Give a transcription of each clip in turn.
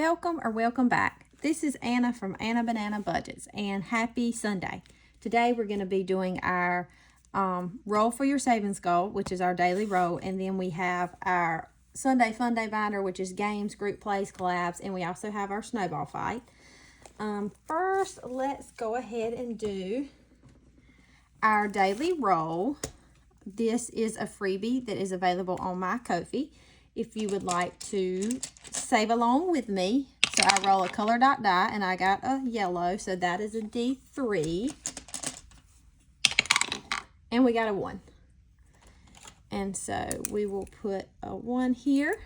welcome or welcome back. This is Anna from Anna Banana Budgets, and happy Sunday. Today we're going to be doing our roll for your savings goal, which is our daily roll, and then we have our Sunday Funday binder, which is games, group plays, collabs, and we also have our Snowball Fight. First, let's go ahead and do our daily roll. This is a freebie that is available on my Ko-fi if you would like to save along with me. So I roll a color dot die, and I got a yellow, so that is a D3. And we got a 1. And so we will put a 1 here,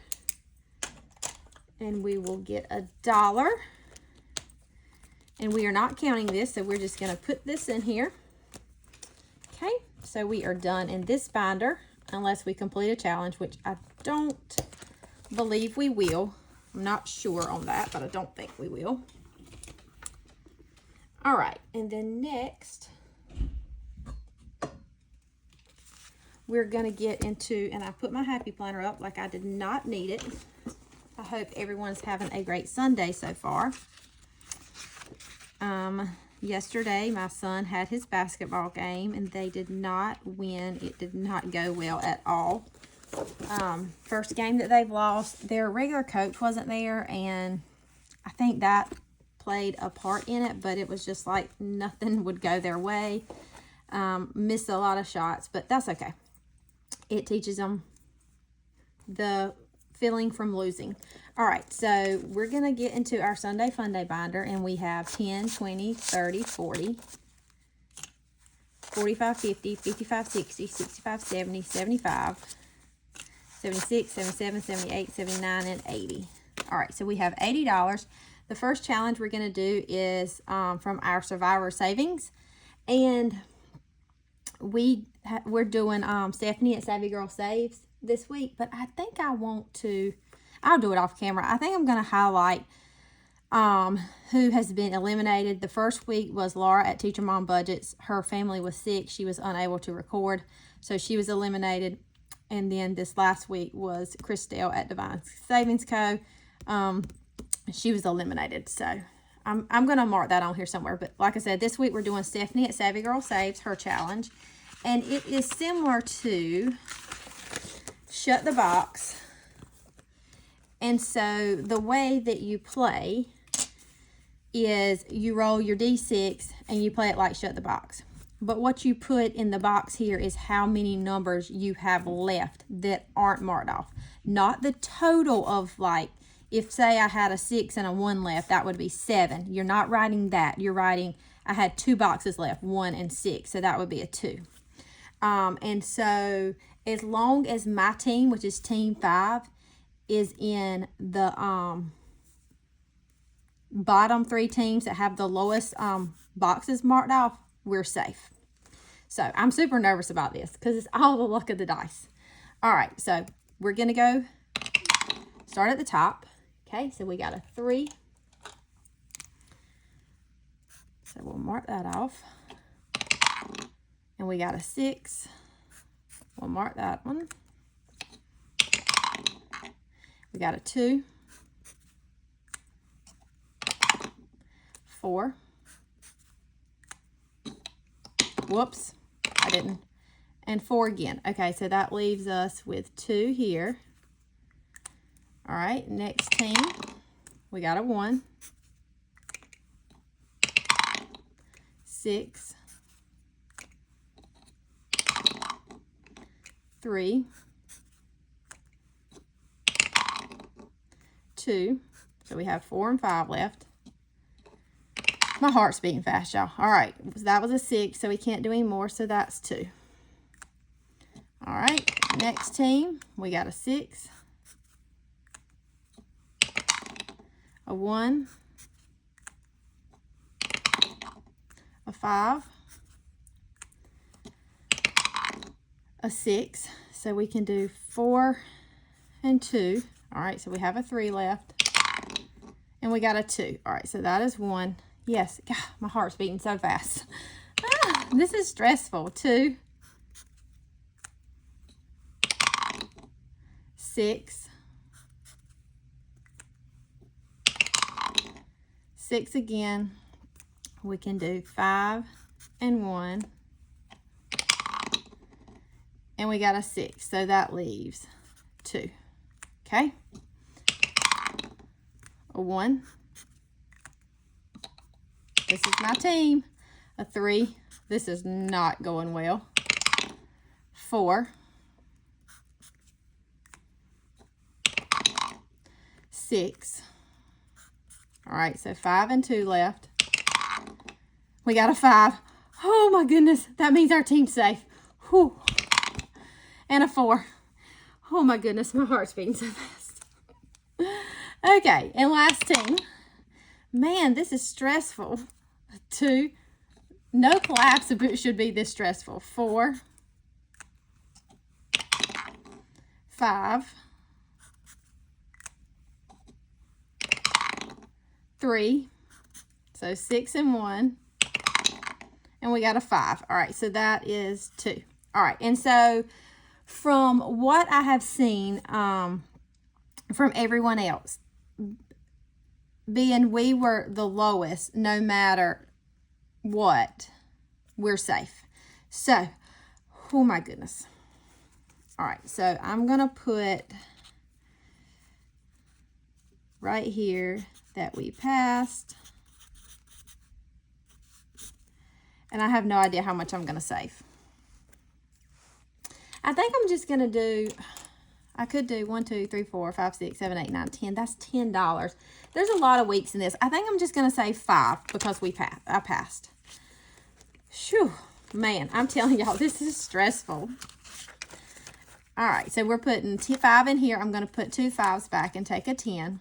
and we will get $1. And we are not counting this, so we're just going to put this in here. Okay, so we are done in this binder, unless we complete a challenge, which I don't believe we will. I'm not sure on that, but I don't think we will. All right, and then next, we're going to get into, and I put my happy planner up like I did not need it. I hope everyone's having a great Sunday so far. Yesterday, my son had his basketball game, and they did not win. It did not go well at all. First game that they've lost, their regular coach wasn't there, and I think that played a part in it, but it was just like nothing would go their way. Missed a lot of shots, but that's okay. It teaches them the feeling from losing. All right, so we're going to get into our Sunday Funday binder, and we have 10, 20, 30, 40, 45, 50, 55, 60, 65, 70, 75, 76, 77, 78, 79, and 80. All right, so we have $80. The first challenge we're going to do is from our Survivor Savings, and we're doing Stephanie at Savvy Girl Saves this week, but I think I want to, I'll do it off camera. I think I'm going to highlight who has been eliminated. The first week was Laura at Teacher Mom Budgets. Her family was sick. She was unable to record, so she was eliminated. And then this last week was Christelle at Divine Savings Co. She was eliminated, so I'm going to mark that on here somewhere. But like I said, this week we're doing Stephanie at Savvy Girl Saves, her challenge. And it is similar to Shut the Box. And so the way that you play is you roll your D6 and you play it like Shut the Box. But what you put in the box here is how many numbers you have left that aren't marked off. Not the total of, like, if say I had a 6 and a 1 left, that would be 7. You're not writing that. You're writing, I had 2 boxes left, 1 and 6. So that would be a 2. And so as long as my team, which is team 5, is in the bottom 3 teams that have the lowest boxes marked off, we're safe. So I'm super nervous about this because it's all the luck of the dice. All right, so we're going to go start at the top. Okay, so we got a 3. So we'll mark that off. And we got a 6. We'll mark that one. We got a 2. 4. Whoops, I didn't. And 4 again. Okay, so that leaves us with 2 here. All right, next team, we got a 1. 6. 3. 2. So we have 4 and 5 left. My heart's beating fast, y'all. All right, that was a 6, so we can't do any more, so that's 2. All right, next team, we got a 6, a 1, a 5, a 6, so we can do 4 and 2. All right, so we have a 3 left, and we got a 2. All right, so that is 1. Yes, God, my heart's beating so fast. This is stressful. 2, 6, 6 again. We can do 5 and 1. And we got a 6, so that leaves 2. Okay? A 1. This is my team. A 3. This is not going well. 4. 6. All right, so 5 and 2 left. We got a 5. Oh my goodness, that means our team's safe. Whew. And a 4. Oh my goodness, my heart's beating so fast. Okay, and last team. Man, this is stressful. 2. No collapse should be this stressful. 4. 5. 3. So 6 and 1. And we got a 5. All right, so that is 2. All right, and so from what I have seen from everyone else, being we were the lowest, no matter what, we're safe. So, oh my goodness. All right, so I'm going to put right here that we passed. And I have no idea how much I'm going to save. I think I'm just going to do, I could do 1, 2, 3, 4, 5, 6, 7, 8, 9, 10. That's $10. There's a lot of weeks in this. I think I'm just going to save 5 because I passed. Phew, man, I'm telling y'all, this is stressful. All right, so we're putting 5 in here. I'm going to put 2 5s back and take a 10.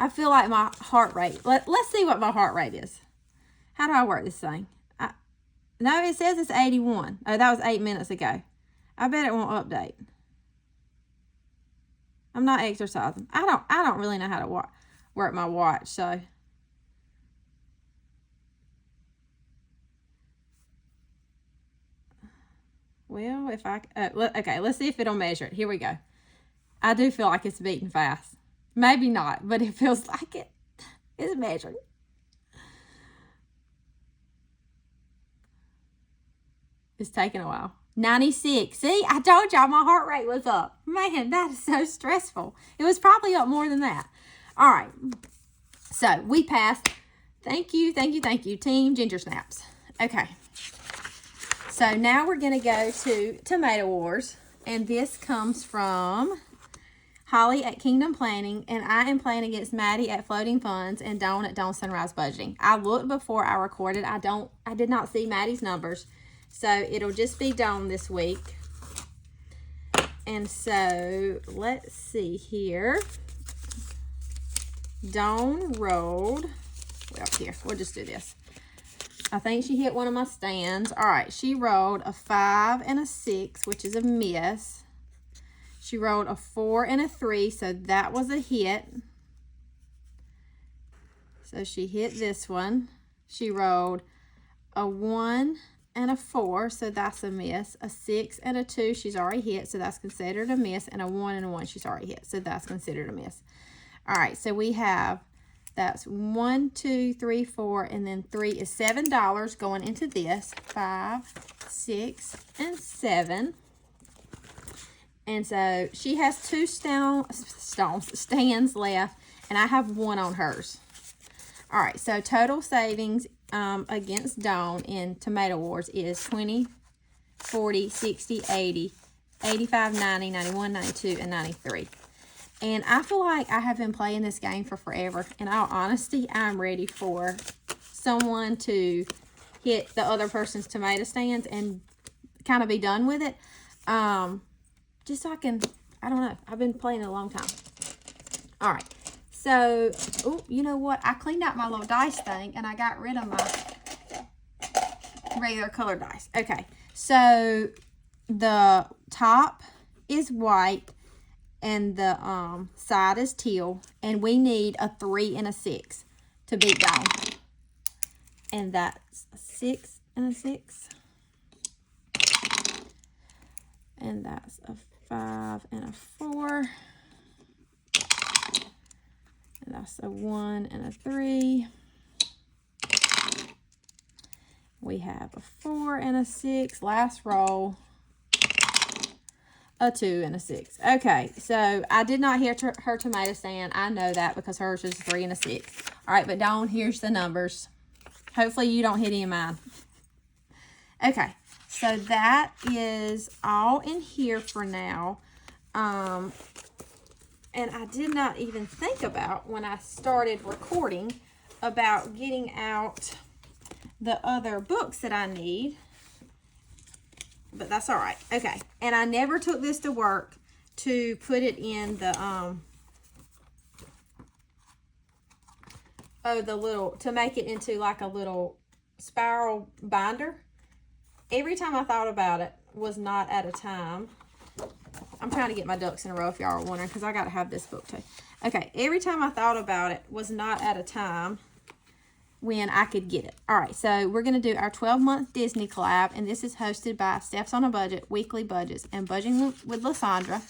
I feel like my heart rate, let's see what my heart rate is. How do I work this thing? No, it says it's 81. Oh, that was 8 minutes ago. I bet it won't update. I'm not exercising. I don't really know how to work my watch, so. Well, if I, okay, let's see if it'll measure it. Here we go. I do feel like it's beating fast. Maybe not, but it feels like it is measuring. It's taking a while. 96. See, I told y'all my heart rate was up. Man, that is so stressful. It was probably up more than that. All right. So, we passed. Thank you, thank you, thank you, Team Ginger Snaps. Okay. So, now we're going to go to Tomato Wars. And this comes from Holly at Kingdom Planning, and I am playing against Maddie at Floating Funds and Dawn at Dawn Sunrise Budgeting. I looked before I recorded. I did not see Maddie's numbers, so it'll just be Dawn this week. And so let's see here. Dawn rolled. Well, here we'll just do this. I think she hit one of my stands. All right, she rolled a 5 and a 6, which is a miss. She rolled a 4 and a 3, so that was a hit. So she hit this one. She rolled a 1 and a 4, so that's a miss. A 6 and a 2, she's already hit, so that's considered a miss. And a 1 and a 1, she's already hit, so that's considered a miss. All right, so we have, that's 1, 2, 3, 4, and then 3 is $7 going into this. 5, 6, and 7. And so she has 2 stands left, and I have 1 on hers. All right, so total savings against Dawn in Tomato Wars is 20, 40, 60, 80, 85, 90, 91, 92, and 93. And I feel like I have been playing this game for forever. In all honesty, I'm ready for someone to hit the other person's tomato stands and kind of be done with it. Just so I can, I don't know. I've been playing a long time. All right. So, oh, you know what? I cleaned out my little dice thing, and I got rid of my regular colored dice. Okay. So, the top is white, and the side is teal. And we need a 3 and a 6 to beat Dawn. And that's a 6 and a 6. And that's a 5 and a 4. And that's a 1 and a 3. We have a 4 and a 6. Last roll. A 2 and a 6. Okay, so I did not hear her tomato stand. I know that because hers is 3 and a 6. All right, but Dawn, here's the numbers. Hopefully you don't hit any of mine. Okay, so that is all in here for now. And I did not even think about when I started recording about getting out the other books that I need. But that's all right. Okay, and I never took this to work to put it in the to make it into like a little spiral binder. Every time I thought about it was not at a time. I'm trying to get my ducks in a row if y'all are wondering, because I got to have this book too. Okay, every time I thought about it was not at a time when I could get it. All right, so we're going to do our 12-month Disney collab, and this is hosted by Steph's on a Budget, Weekly Budgets, and Budgeting with Lysandra.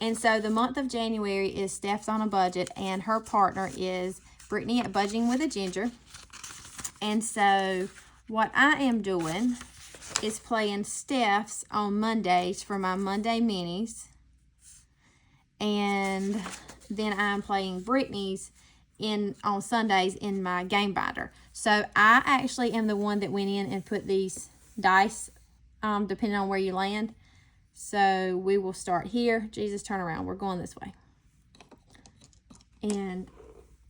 And so the month of January is Steph's on a Budget, and her partner is Brittany at BudgetingwithaGinger. And so what I am doing is playing Steph's on Mondays for my Monday minis, and then I'm playing Brittany's on Sundays in my game binder. So I actually am the one that went in and put these dice depending on where you land. So we will start here. Jesus, turn around. We're going this way. And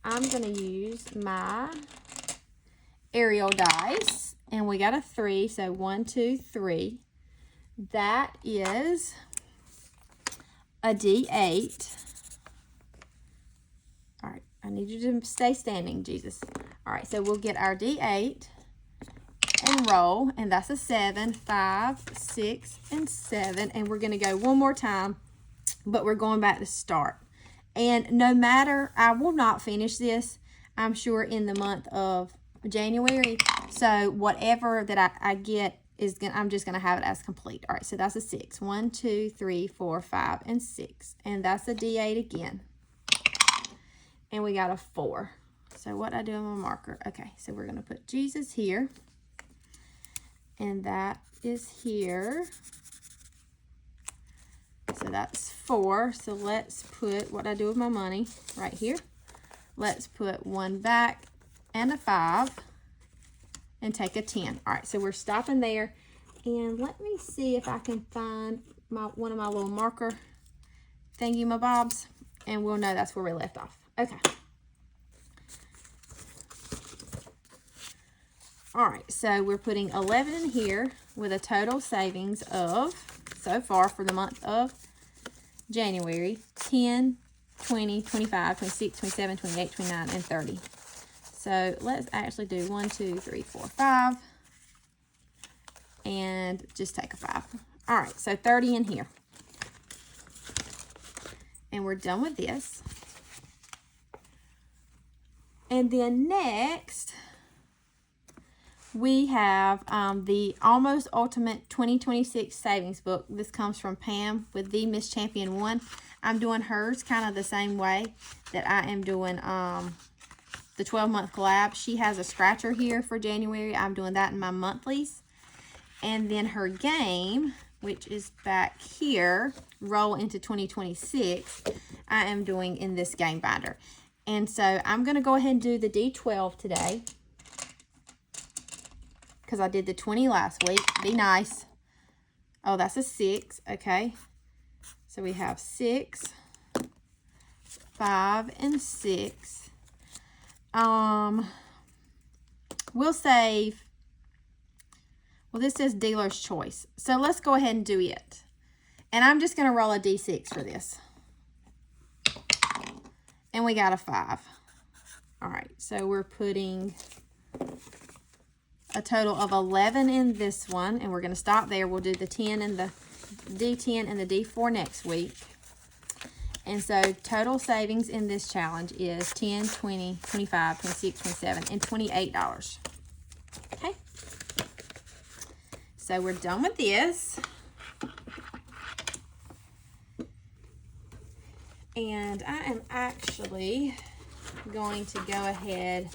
I'm going to use my Ariel dice. And we got a 3. So 1, 2, 3. That is a D8. All right. I need you to stay standing, Jesus. All right, so we'll get our D8 and roll, and that's a 7, 5, 6, and 7. And we're going to go one more time, but we're going back to start. And no matter, I will not finish this, I'm sure, in the month of January. So whatever that I get is I'm just going to have it as complete. All right, so that's a 6. 1, 2, 3, 4, 5, and 6. And that's a D8 again. And we got a 4. So what I do on my marker. Okay, so we're going to put Jesus here. And that is here. So that's 4. So let's put what I do with my money right here. Let's put 1 back and a 5. And take a 10. All right, so we're stopping there. And let me see if I can find one of my little marker thingy-mabobs. And we'll know that's where we left off. Okay. All right, so we're putting 11 in here with a total savings of, so far for the month of January, 10, 20, 25, 26, 27, 28, 29, and 30. So let's actually do 1, 2, 3, 4, 5. And just take a 5. All right, so 30 in here. And we're done with this. And then next, we have the Almost Ultimate 2026 Savings Book. This comes from Pam with the Miss Champion 1. I'm doing hers kind of the same way that I am doing the 12-month collab. She has a scratcher here for January. I'm doing that in my monthlies. And then her game, which is back here, roll into 2026, I am doing in this game binder. And so I'm going to go ahead and do the D12 today, because I did the 20 last week. Be nice. Oh, that's a 6. Okay. So we have 6, 5, and 6. We'll save. Well, this says dealer's choice. So let's go ahead and do it. And I'm just going to roll a D6 for this. And we got a 5. All right. So we're putting a total of 11 in this one. And we're going to stop there. We'll do the 10 and the D10 and the D4 next week. And so total savings in this challenge is 10, 20, 25, 26, 27, and $28. Okay. So we're done with this. And I am actually going to go ahead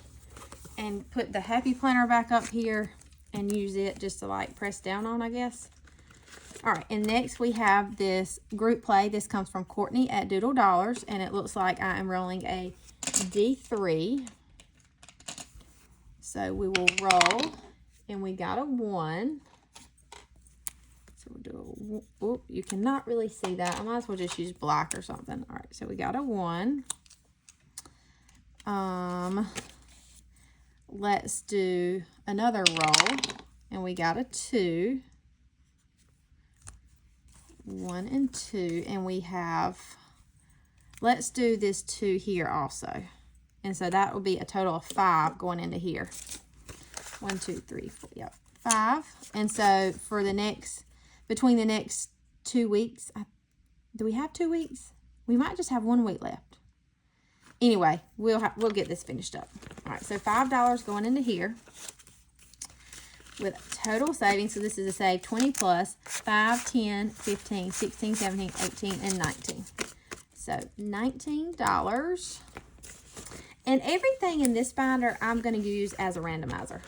and put the happy planner back up here and use it just to like press down on, I guess. All right, and next we have this group play. This comes from Courtney at Doodle Dollars, and it looks like I am rolling a D3. So we will roll, and we got a 1. So we'll do a, oh, you cannot really see that. I might as well just use black or something. All right, so we got a 1. Let's do another roll, and we got a 2. 1 and 2, and we have, let's do this 2 here also. And so that will be a total of 5 going into here. 1, 2, 3, 4, yep, 5. And so for the next, between the next 2 weeks, do we have 2 weeks? We might just have 1 week left. Anyway, we'll get this finished up. All right, so $5 going into here with total savings. So this is a save 20 plus 5, 10, 15, 16, 17, 18, and 19. So $19. And everything in this binder I'm going to use as a randomizer,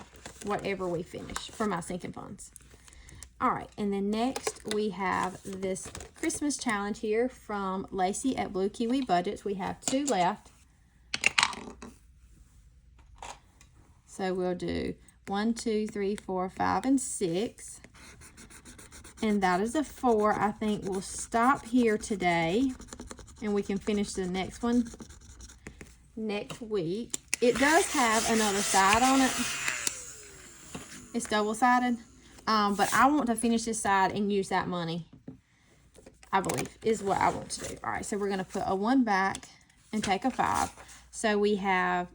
whatever we finish for my sinking funds. All right, and then next we have this Christmas challenge here from Lacey at Blue Kiwi Budgets. We have 2 left. So we'll do 1, 2, 3, 4, 5, and 6. And that is a 4. I think we'll stop here today, and we can finish the next one next week. It does have another side on it. It's double-sided. But I want to finish this side and use that money, I believe, is what I want to do. All right, so we're going to put a 1 back and take a 5. So we have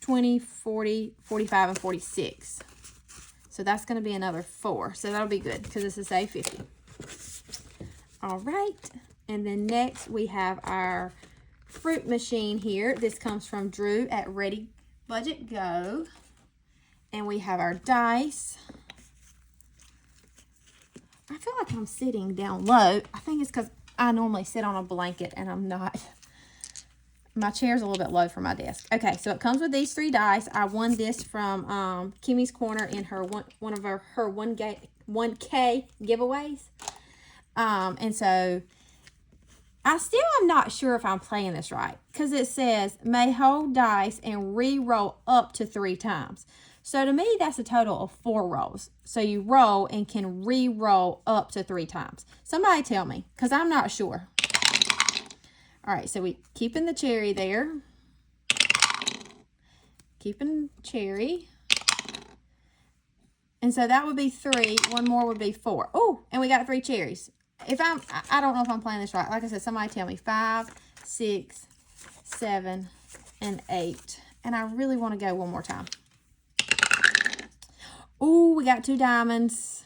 20, 40, 45, and 46. So that's going to be another 4. So that'll be good because it's a save 50. All right. And then next we have our fruit machine here. This comes from Drew at Ready Budget Go. And we have our dice. I feel like I'm sitting down low. I think it's because I normally sit on a blanket and I'm not. My chair's a little bit low for my desk. Okay, so it comes with these 3 dice. I won this from Kimmy's Corner in her one of her 1K giveaways. And so I still am not sure if I'm playing this right because it says may hold dice and re-roll up to 3 times. So to me, that's a total of 4 rolls. So you roll and can re-roll up to 3 times. Somebody tell me because I'm not sure. All right, so we keeping the cherry there. Keeping cherry. And so that would be 3. 1 more would be 4. Oh, and we got 3 cherries. I don't know if I'm playing this right. Like I said, somebody tell me. 5, 6, 7, and 8. And I really want to go one more time. Oh, we got 2 diamonds.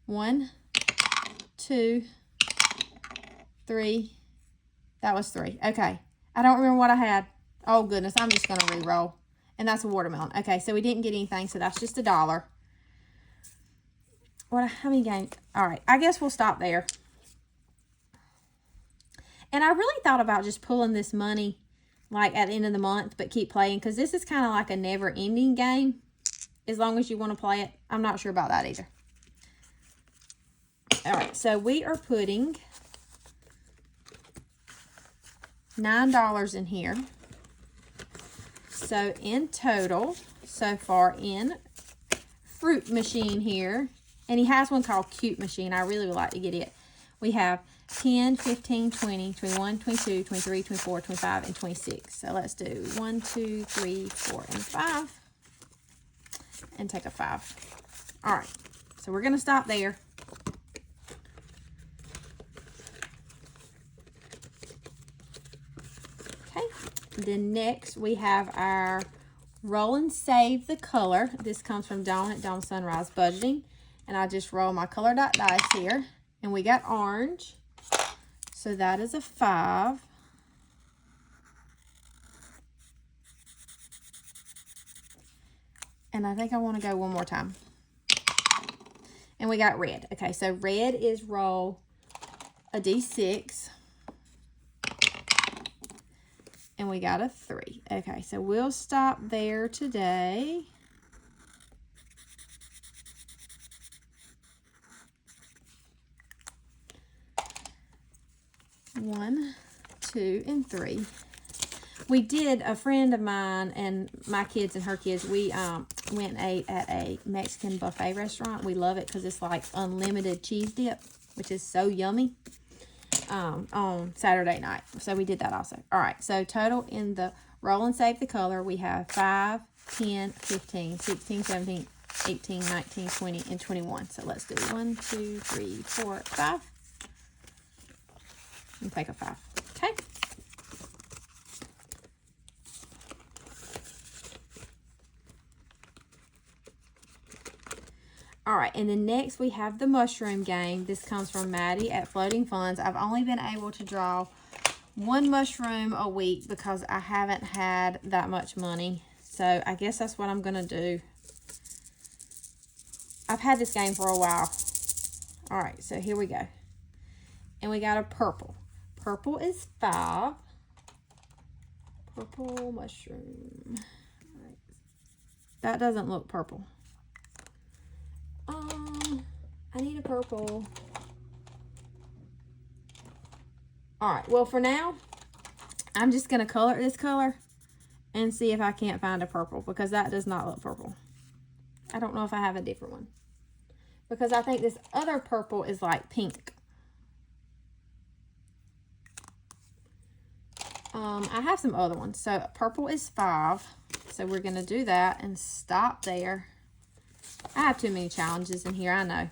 1, 2, 3. That was 3. Okay. I don't remember what I had. Oh, goodness. I'm just going to re-roll. And that's a watermelon. Okay, so we didn't get anything, so that's just $1. How many games? All right. I guess we'll stop there. And I really thought about just pulling this money, like, at the end of the month, but keep playing. Because this is kind of like a never-ending game. As long as you want to play it. I'm not sure about that either. All right, so we are putting $9 in here. So in total, so far in fruit machine here, and he has one called Cute Machine. I really would like to get it. We have 10, 15, 20, 21, 22, 23, 24, 25, and 26. So let's do 1, 2, 3, 4, and 5. And take a 5. All right, so we're going to stop there. Then next we have our roll and save the color. This comes from Dawn at Dawn Sunrise Budgeting. And I just roll my color dot dice here. And we got orange. So that is a 5. And I think I want to go one more time. And we got red. Okay, so red is roll a D6. And we got a 3. Okay, so we'll stop there today. One, 2, and 3. We did, a friend of mine and my kids and her kids, we went and ate at a Mexican buffet restaurant. We love it because it's like unlimited cheese dip, which is so yummy, on Saturday night. So we did that also. All right, so total in the roll and save the color, we have 5, 10, 15, 16, 17, 18, 19, 20, and 21. So let's do 1, 2, 3, 4, 5. And take a 5. Okay. All right, and then next we have the mushroom game. This comes from Maddie at Floating Funds. I've only been able to draw 1 mushroom a week because I haven't had that much money. So I guess that's what I'm going to do. I've had this game for a while. All right, so here we go. And we got a purple. Purple is 5. Purple mushroom. All right. That doesn't look purple. I need a purple. All right, well, for now, I'm just going to color this color and see if I can't find a purple, because that does not look purple. I don't know if I have a different one, because I think this other purple is like pink. I have some other ones. So purple is 5. So we're going to do that and stop there. I have too many challenges in here, I know.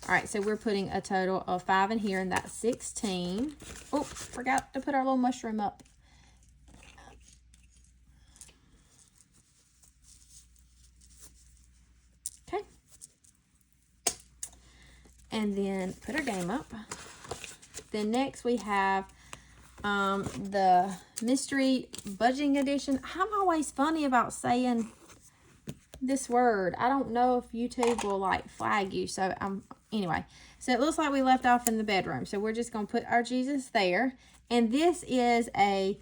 All right, so we're putting a total of 5 in here, and that's 16. Oh, forgot to put our little mushroom up. Okay. And then put our game up. Then next we have the mystery budgeting edition. I'm always funny about saying this word. I don't know if YouTube will like flag you. So anyway, so it looks like we left off in the bedroom. So we're just going to put our Jesus there. And this is a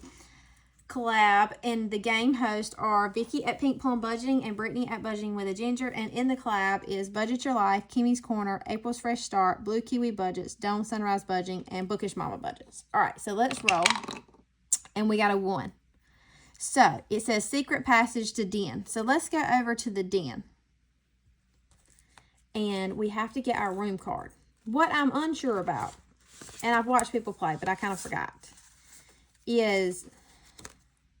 collab, and the game hosts are Vicky at Pink Plum Budgeting and Brittany at Budgeting with a Ginger. And in the collab is Budget Your Life, Kimmy's Corner, April's Fresh Start, Blue Kiwi Budgets, Dome Sunrise Budgeting, and Bookish Mama Budgets. All right, so let's roll. And we got a 1. So it says secret passage to den. So let's go over to the den. And we have to get our room card. What I'm unsure about, and I've watched people play, but I kind of forgot, is,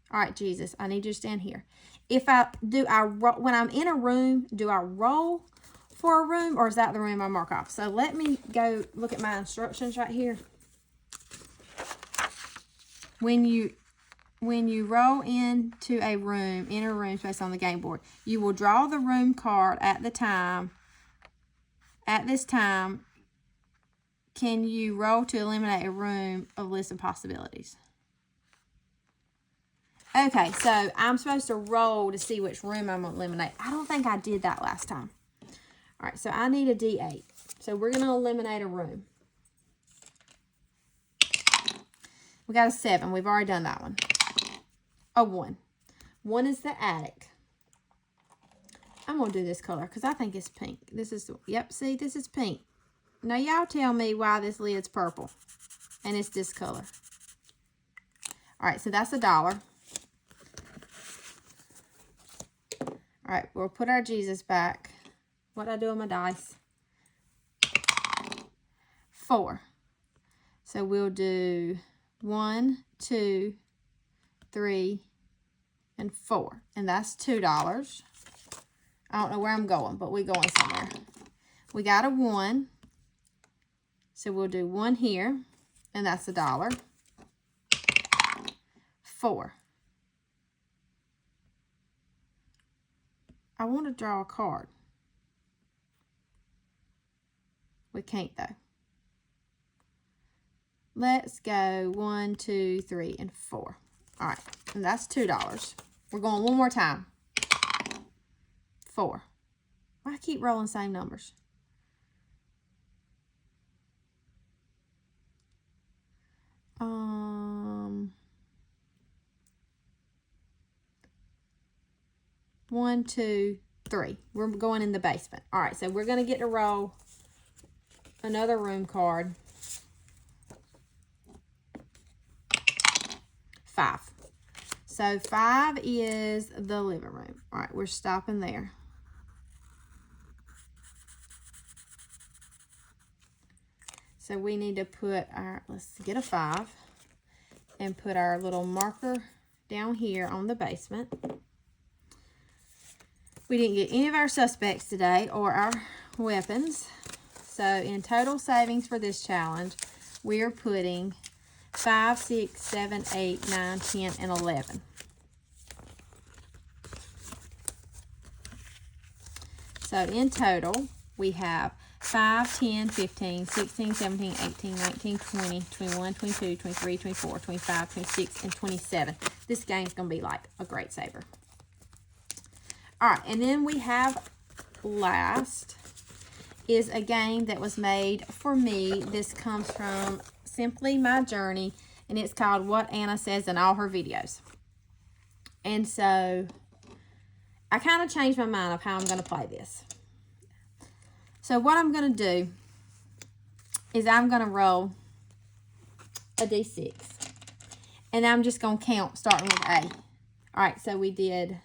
all right, Jesus, I need you to stand here. If I do, when I'm in a room, do I roll for a room, or is that the room I mark off? So let me go look at my instructions right here. When you roll into a room, enter a room space on the game board, you will draw the room card at the time. At this time, can you roll to eliminate a room of list of possibilities? Okay, so I'm supposed to roll to see which room I'm going to eliminate. I don't think I did that last time. All right, so I need a D8. So we're going to eliminate a room. We got a 7. We've already done that one. A 1. 1 is the attic. I'm going to do this color because I think it's pink. This is, yep, see, this is pink. Now, y'all tell me why this lid's purple and it's this color. All right, so that's $1. All right, we'll put our Jesus back. What did I do with my dice? 4. So we'll do 1, 2, 3, and 4. And that's $2. I don't know where I'm going, but we're going somewhere. We got a 1. So we'll do 1 here, and that's $1. 4. I want to draw a card. We can't, though. Let's go 1, 2, 3, and 4. All right, and that's $2. We're going one more time. 4. Why keep rolling same numbers? 1, 2, 3. We're going in the basement. All right, so we're going to get to roll another room card. 5. So 5 is the living room. All right, we're stopping there. So we need to put our, let's get a 5 and put our little marker down here on the basement. We didn't get any of our suspects today or our weapons. So in total savings for this challenge, we are putting 5, 6, 7, 8, 9, 10, and 11. So in total, we have 5, 10, 15, 16, 17, 18, 19, 20, 21, 22, 23, 24, 25, 26, and 27. This game's going to be like a great saver. All right, and then we have last is a game that was made for me. This comes from Simply My Journey, and it's called What Anna Says in All Her Videos. And so I kind of changed my mind of how I'm going to play this. So what I'm going to do is I'm going to roll a D6. And I'm just going to count starting with A. All right, so we did...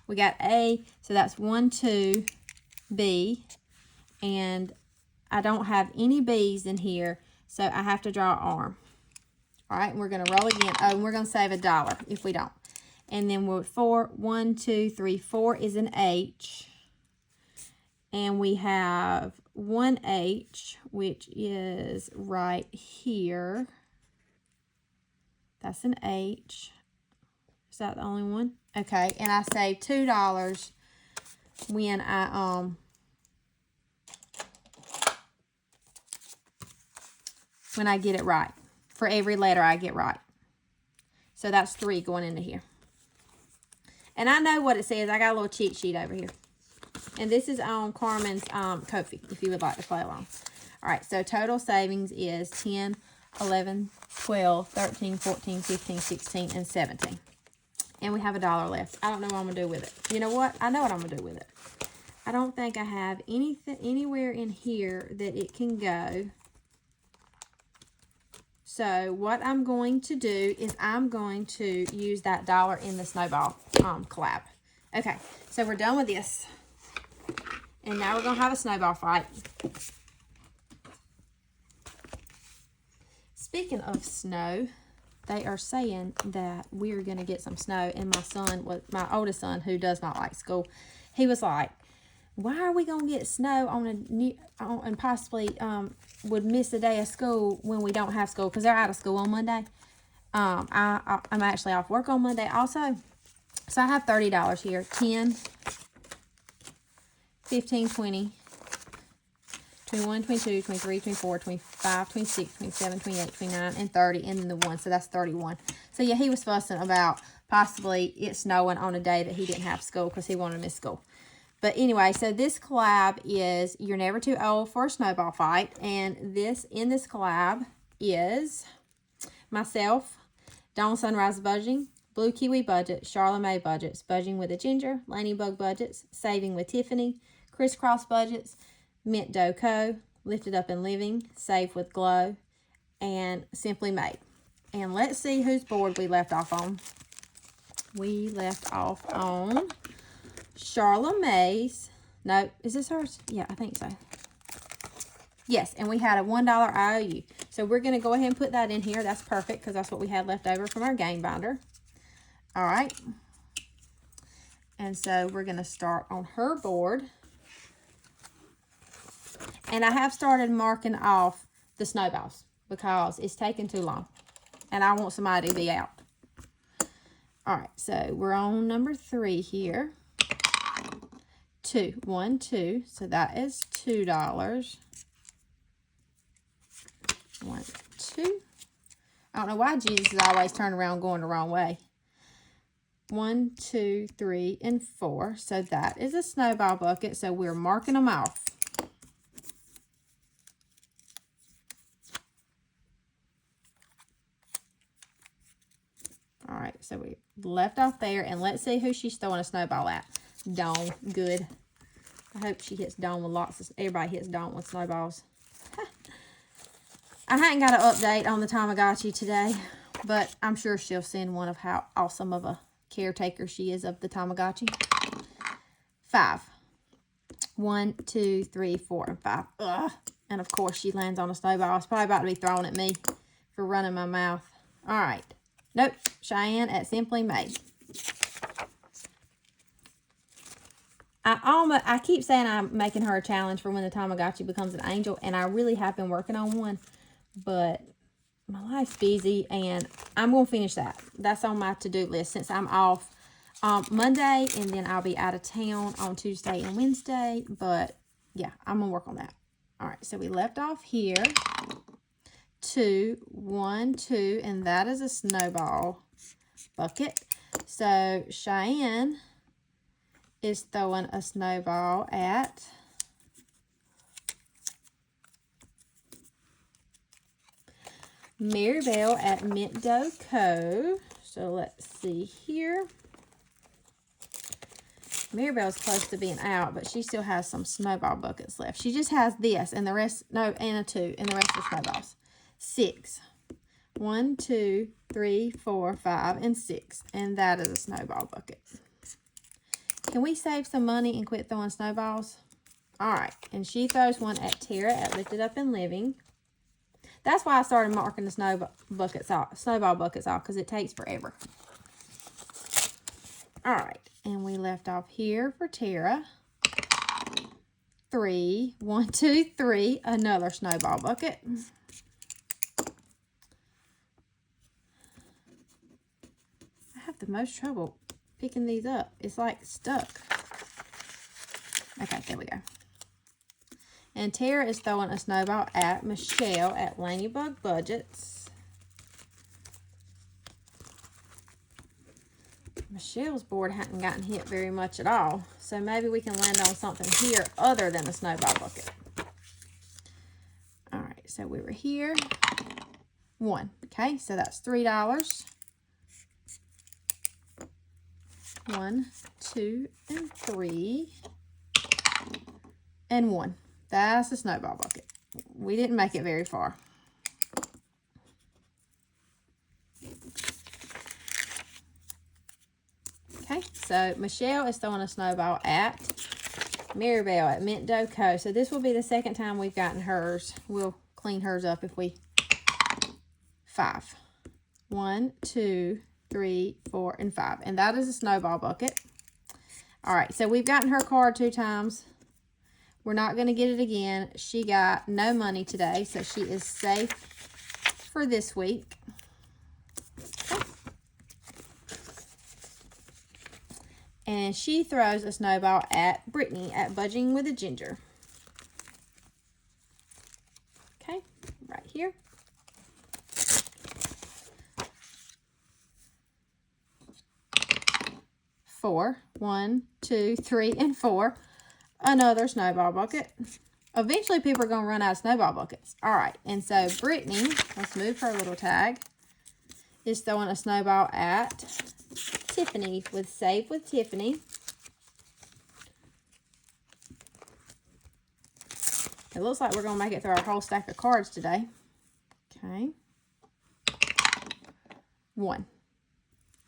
We got A, so that's 1, 2, B, and I don't have any B's in here, so I have to draw an arm. All right, and we're going to roll again. Oh, and we're going to save $1 if we don't. And then we're 4, 1, 2, 3, 4 is an H, and we have 1H, which is right here. That's an H. Is that the only one? Okay, and I saved $2 when I get it right. For every letter I get right. So that's 3 going into here. And I know what it says. I got a little cheat sheet over here. And this is on Carmen's Ko-fi, if you would like to play along. All right, so total savings is 10, 11, 12, 13, 14, 15, 16, and 17. And we have $1 left. I don't know what I'm going to do with it. You know what? I know what I'm going to do with it. I don't think I have anything anywhere in here that it can go. So what I'm going to do is I'm going to use that $1 in the Snowball collab. Okay, so we're done with this. And now we're going to have a snowball fight. Speaking of snow, they are saying that we're going to get some snow. And my son, my oldest son, who does not like school, he was like, why are we going to get snow and possibly would miss a day of school when we don't have school? Because they're out of school on Monday. I'm actually off work on Monday also. So I have $30 here. 10, 15, 20, 21, 22, 23, 24, 25, 26, 27, 28, 29, and 30, and then the 1, so that's 31. So yeah, he was fussing about possibly it snowing on a day that he didn't have school because he wanted to miss school. But anyway, so this collab is You're Never Too Old for a Snowball Fight, and in this collab is myself, Dawn Sunrise Budgeting, Blue Kiwi Budget, Charlotte May Budgets, Budgeting with a Ginger, Lanybug Budgets, Saving with Tiffany, Crisscross Budgets, Mint Dough Co., Lifted Up and Living, Save with Glow, and Simply Made. And let's see whose board we left off on. We left off on Charlotte May's. No, is this hers? Yeah, I think so. Yes, and we had a $1 IOU. So we're going to go ahead and put that in here. That's perfect because that's what we had left over from our game binder. All right. And so we're going to start on her board. And I have started marking off the snowballs because it's taking too long. And I want somebody to be out. All right, so we're on number 3 here. 2. 1, 2. So that is $2. 1, 2. I don't know why Jesus is always turning around going the wrong way. 1, 2, 3, and 4. So that is a snowball bucket. So we're marking them off. right, so we left off there, and let's see who she's throwing a snowball at. Dawn, good. I hope she hits Dawn with lots of, everybody hits Dawn with snowballs. I hadn't got an update on the Tamagotchi today, but I'm sure she'll send one of how awesome of a caretaker she is of the Tamagotchi. 5. 1, 2, 3, 4, and 5. Ugh. And of course she lands on a snowball. It's probably about to be thrown at me for running my mouth. All right. Nope. Cheyenne at Simply Made. I keep saying I'm making her a challenge for when the Tamagotchi becomes an angel, and I really have been working on one, but my life's busy, and I'm going to finish that. That's on my to-do list since I'm off Monday, and then I'll be out of town on Tuesday and Wednesday, but yeah, I'm going to work on that. All right, so we left off here. 2, 1, 2, and that is a snowball bucket. So Cheyenne is throwing a snowball at Maribel at Mint Dough Co. So let's see here. Maribel's close to being out, but she still has some snowball buckets left. She just has this, and the rest, no, and a 2, and the rest are snowballs. 6. 1, 2, 3, 4, 5, and 6. And that is a snowball bucket. Can we save some money and quit throwing snowballs? All right. And she throws one at Tara at Lifted Up and Living. That's why I started marking the snowball buckets off, because it takes forever. All right. And we left off here for Tara. 3. 1, 2, 3. Another snowball bucket. I have the most trouble picking these up. It's like stuck. Okay, there we go. And Tara is throwing a snowball at Michelle at Ladybug Budgets. Michelle's board hadn't gotten hit very much at all, so maybe we can land on something here other than a snowball bucket. All right, so we were here. 1. Okay, so that's $3. 1, 2, and 3, and 1. That's a snowball bucket. We didn't make it very far. Okay, so Michelle is throwing a snowball at Maribel at Mint Dough Co. So this will be the second time we've gotten hers. We'll clean hers up if we... 5. 1, 2, 3, 4, and 5. And that is a snowball bucket. All right, so we've gotten her card 2 times. We're not going to get it again. She got no money today, so she is safe for this week. Okay. And she throws a snowball at Brittany at BudgetingwithaGinger. Okay, right here. 4. 1, 2, 3, and 4. Another snowball bucket. Eventually, people are going to run out of snowball buckets. All right, and so Brittany, let's move her little tag, is throwing a snowball at Tiffany with Save with Tiffany. It looks like we're going to make it through our whole stack of cards today. Okay. 1.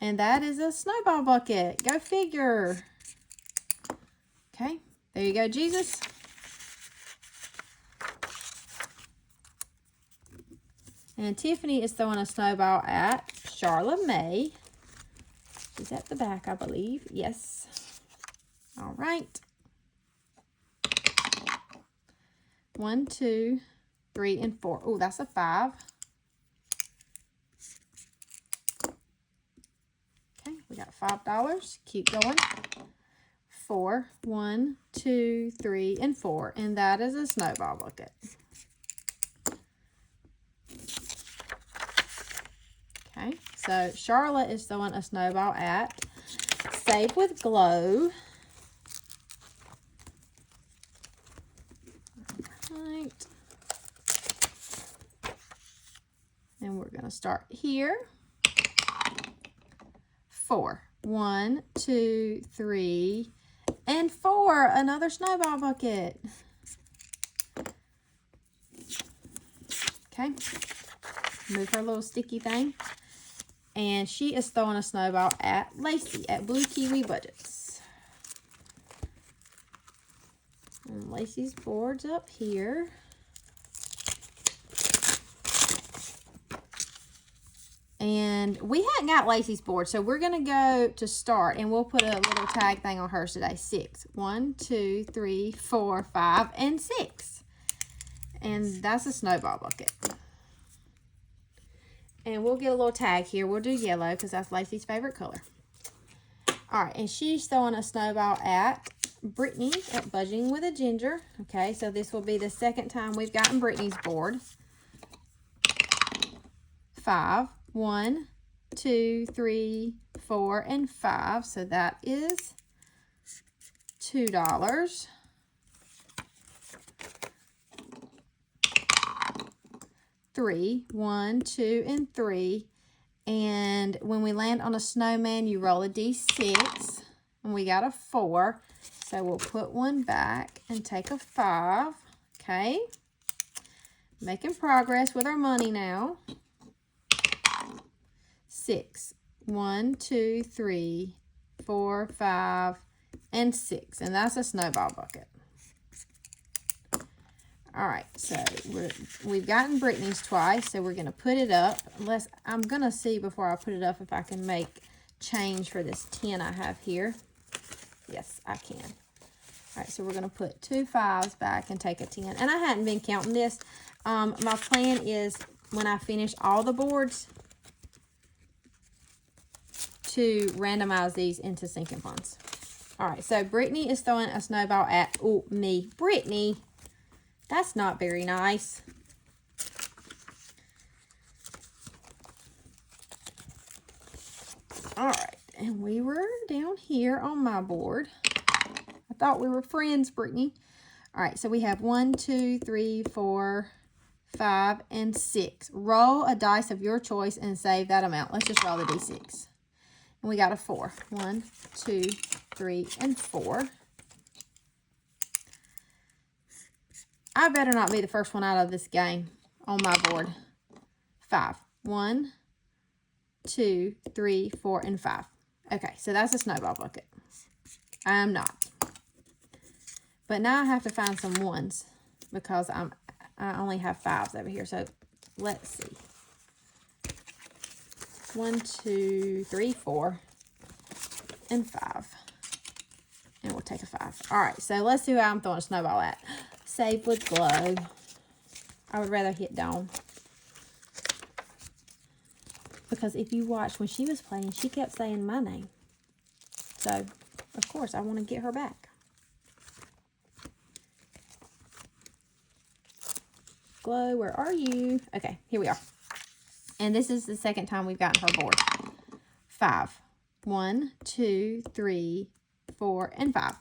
And that is a snowball bucket. Go figure. Okay. There you go, Jesus. And Tiffany is throwing a snowball at Charla May. She's at the back, I believe. Yes. All right. 1, 2, 3, and 4. Oh, that's a 5. Okay, we got $5. Keep going. 4. 1, 2, 3, and 4. And that is a snowball bucket. Okay, so Charlotte is throwing a snowball at Save with Glow. All right. And we're going to start here. 4. 1, 2, 3, and 4. Another snowball bucket. Okay. Move her little sticky thing. And she is throwing a snowball at Lacey at Blue Kiwi Budgets. And Lacey's board's up here. And we hadn't got Lacey's board, so we're going to go to start, and we'll put a little tag thing on hers today. 6. 1, 2, 3, 4, 5, and 6. And that's a snowball bucket. And we'll get a little tag here. We'll do yellow because that's Lacey's favorite color. All right, and she's throwing a snowball at Brittany at BudgetingwithaGinger. Okay, so this will be the second time we've gotten Brittany's board. 5. 1, 2, 3, 4, and 5. So that is $2. Three, 1, 2, and 3. And when we land on a snowman, you roll a d6. And we got a 4. So we'll put one back and take a 5. Okay. Making progress with our money now. 6. 1, 2, 3, 4, 5, and 6. And that's a snowball bucket. All right, so we've gotten Brittany's twice, so we're going to put it up. Unless I'm going to see before I put it up if I can make change for this 10 I have here. Yes, I can. All right, so we're going to put 2 5s back and take a 10. And I hadn't been counting this. My plan is when I finish all the boards to randomize these into sinking funds. All right, so Brittany is throwing a snowball at me. Brittany, that's not very nice. All right, and we were down here on my board. I thought we were friends, Brittany. All right, so we have 1, 2, 3, 4, 5, and 6. Roll a dice of your choice and save that amount. Let's just roll the d6. And we got a 4. 1, 2, 3, and 4. I better not be the first one out of this game on my board. 5. 1, 2, 3, 4, and 5. Okay, so that's a snowball bucket. I am not. But now I have to find some 1s because I only have 5s over here. So let's see. 1, 2, 3, 4, and 5. And we'll take a 5. All right, so let's see who I'm throwing a snowball at. Save with glow. I would rather hit Dawn. Because if you watch, when she was playing, she kept saying my name. So, of course, I want to get her back. Glow, where are you? Okay, here we are. And this is the second time we've gotten her board. 5. 1, 2, 3, 4, and 5.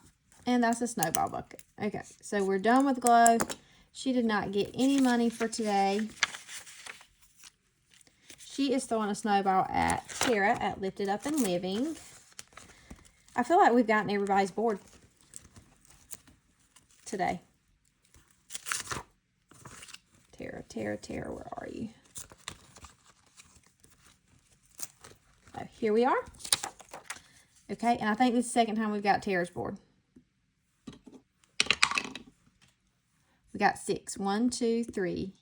And that's a snowball bucket. Okay, so we're done with glow. She did not get any money for today. She is throwing a snowball at Tara at Lifted Up and Living. I feel like we've gotten everybody's board today. Tara, where are you? Oh, here we are. Okay, and I think this is the second time we've got Tara's board. We got 6. 1, 2, 3,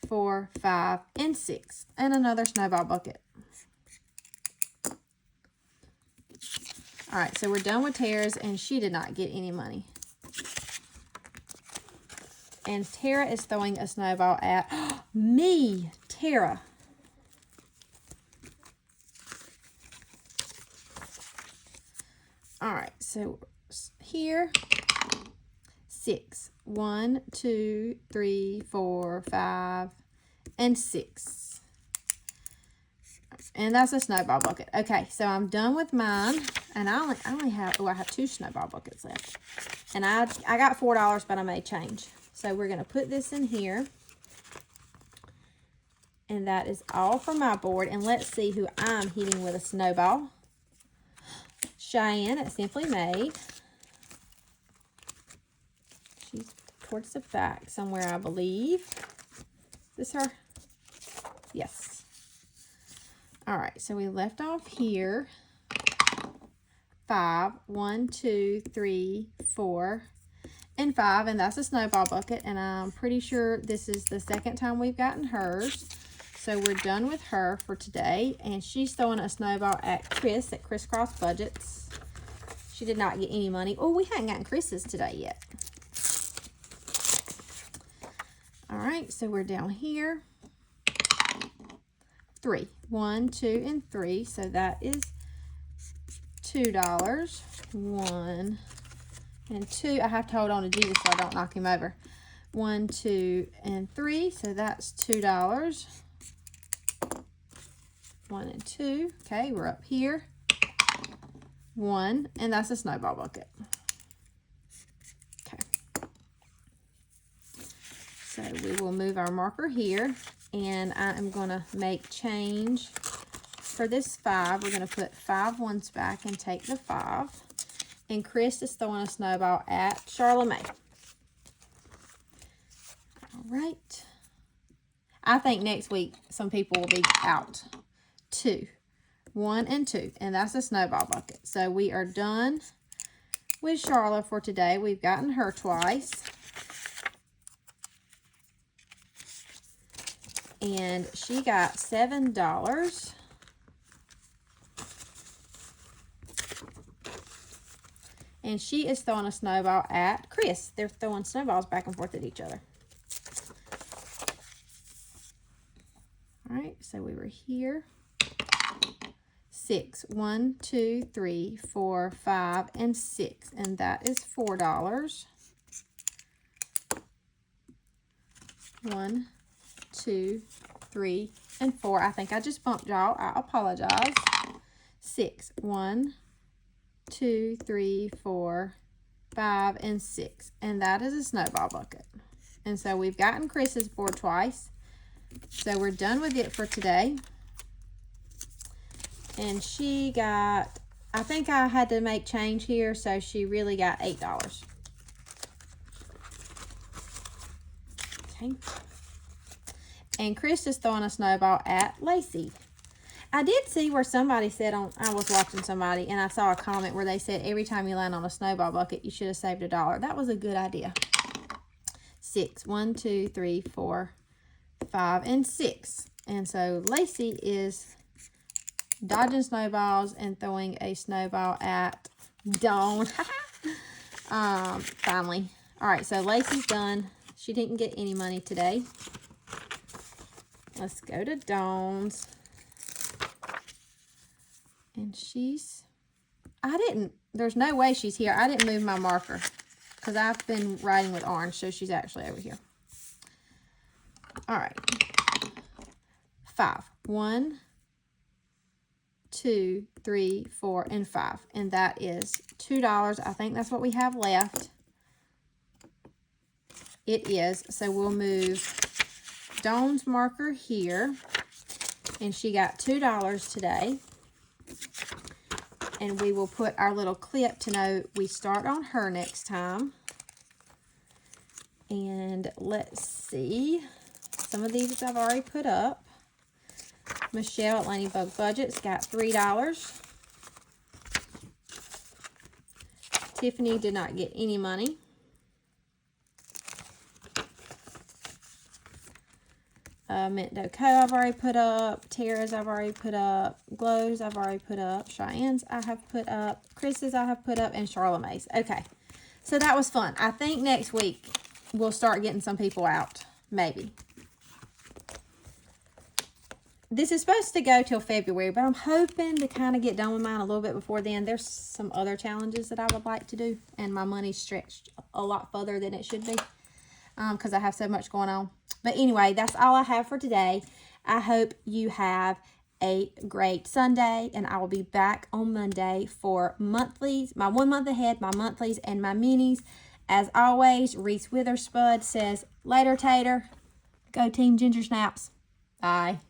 4, 5, and 6. And another snowball bucket. All right, so we're done with Tara's, and she did not get any money. And Tara is throwing a snowball at me, Tara. All right, so here, 6. 1, 2, 3, 4, 5, and 6. And that's a snowball bucket. Okay, so I'm done with mine. And I only have, I have 2 snowball buckets left. And I got $4, but I made change. So we're going to put this in here. And that is all for my board. And let's see who I'm hitting with a snowball. Cheyenne at Simply Made. She's towards the back somewhere, I believe. Is this her? Yes. All right, so we left off here. 5, 1, 2, 3, 4, and 5, and that's a snowball bucket, and I'm pretty sure this is the second time we've gotten hers. So we're done with her for today, and she's throwing a snowball at Chris at Crisscross Budgets. She did not get any money. Oh, we haven't gotten Chris's today yet. All right, so we're down here. 3, 1, 2, and 3, so that is $2. 1 and 2. I have to hold on to Jesus so I don't knock him over. 1, 2, and 3, so that's $2. 1 and 2. Okay, we're up here. 1, and that's a snowball bucket. Okay. So we will move our marker here, and I am going to make change for this 5. We're going to put 5 ones back and take the 5. And Chris is throwing a snowball at Charlemagne. All right. I think next week some people will be out. 2, 1, and 2, and that's a snowball bucket. So we are done with Charlotte for today. We've gotten her twice. And she got $7. And she is throwing a snowball at Chris. They're throwing snowballs back and forth at each other. All right, so we were here. 6, 1, 2, 3, 4, 5, and 6, and that is $4. 1, 2, 3, and 4. I think I just bumped y'all. I apologize. 6, 1, 2, 3, 4, 5, and 6, and that is a snowball bucket. And so we've gotten Chris's board twice. So we're done with it for today. And she got, I think I had to make change here, so she really got $8. Okay. And Chris is throwing a snowball at Lacey. I did see where somebody said I was watching somebody, and I saw a comment where they said every time you land on a snowball bucket, you should have saved $1. That was a good idea. 6, 1, 2, 3, 4, 5, and 6. And so Lacey is dodging snowballs and throwing a snowball at Dawn. Finally. All right, so Lacey's done. She didn't get any money today. Let's go to Dawn's. And there's no way she's here. I didn't move my marker because I've been writing with orange, so she's actually over here. All right. 5, 1, 2, 3, 4, and 5. And that is $2. I think that's what we have left. It is. So we'll move Dawn's marker here. And she got $2 today. And we will put our little clip to know we start on her next time. And let's see. Some of these I've already put up. Michelle at Ladybug Budgets got $3. Tiffany did not get any money. Mint Doco I've already put up. Tara's I've already put up. Glow's I've already put up. Cheyenne's I have put up. Chris's I have put up. And Charlemagne's. Okay. So that was fun. I think next week we'll start getting some people out. Maybe. This is supposed to go till February, but I'm hoping to kind of get done with mine a little bit before then. There's some other challenges that I would like to do, and my money's stretched a lot further than it should be because I have so much going on. But anyway, that's all I have for today. I hope you have a great Sunday, and I will be back on Monday for monthlies, my 1 month ahead, my monthlies, and my minis. As always, Reese Witherspud says, later, Tater. Go Team Ginger Snaps. Bye.